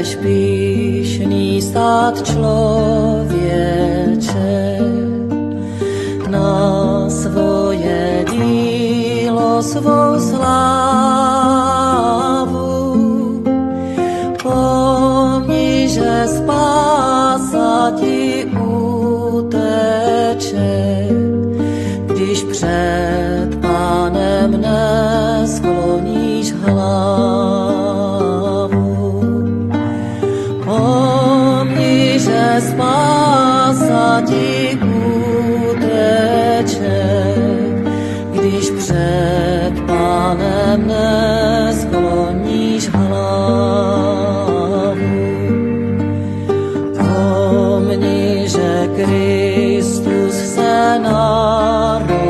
budeš pyšný stát člověče, na svoje dílo, svou slávu. Pomni, že spása ti uteče, když před Pánem neskloníš hlavu. Pomni, že spása ti uteče, když před Pánem neskloníš hlavu. Pomni, že Kristus se narodil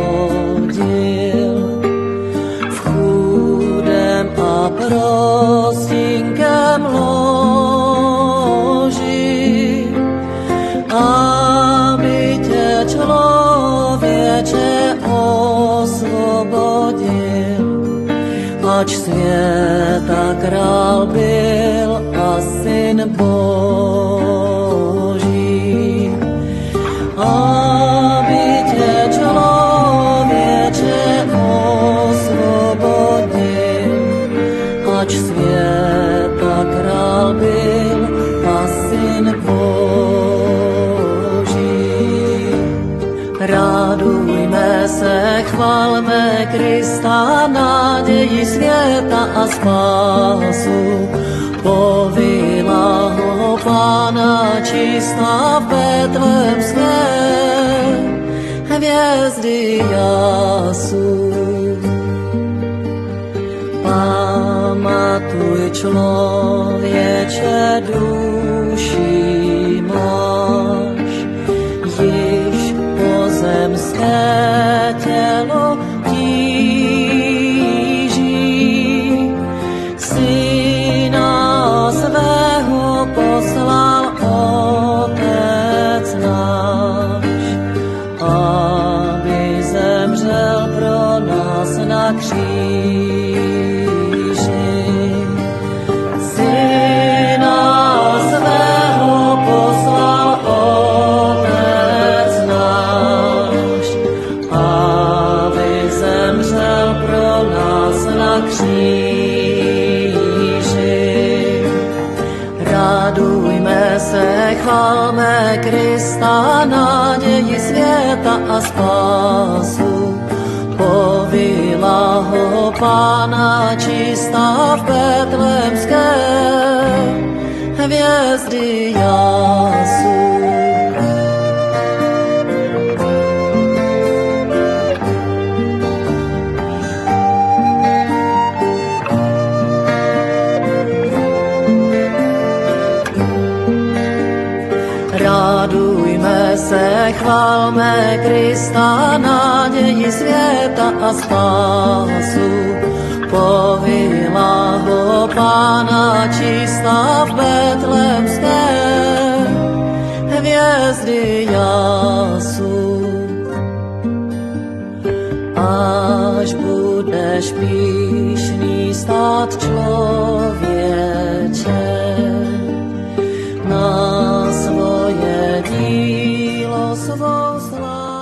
v chudém a prostinkém loži, aby tě člověče osvobodil, ač světa král byl a syn Boží. Aby tě člověče osvobodil, ač světa král byl a syn Boží. Radujme se, chvalme Krista, naději světa a spásu. Povila ho Pána čistá v betlémské hvězdy jasu. Pamatuj, člověče, duši máš, již pozemské tělo tíží. Syna svého poslal Otec náš, aby zemřel pro nás na kříži. Syna svého poslal Otec náš, aby zemřel pro nás na kříži. Radujme se, chvalme Krista, naději světa a spásu. Povila ho Pána čistá v betlémské hvězdy jasu. Radujme se, chvalme Krista, naději světa a spásu. Povila ho Pána čistá v betlémské hvězdy jasu. Až budeš pyšný stát člověče, na svoje dílo, svou slávu.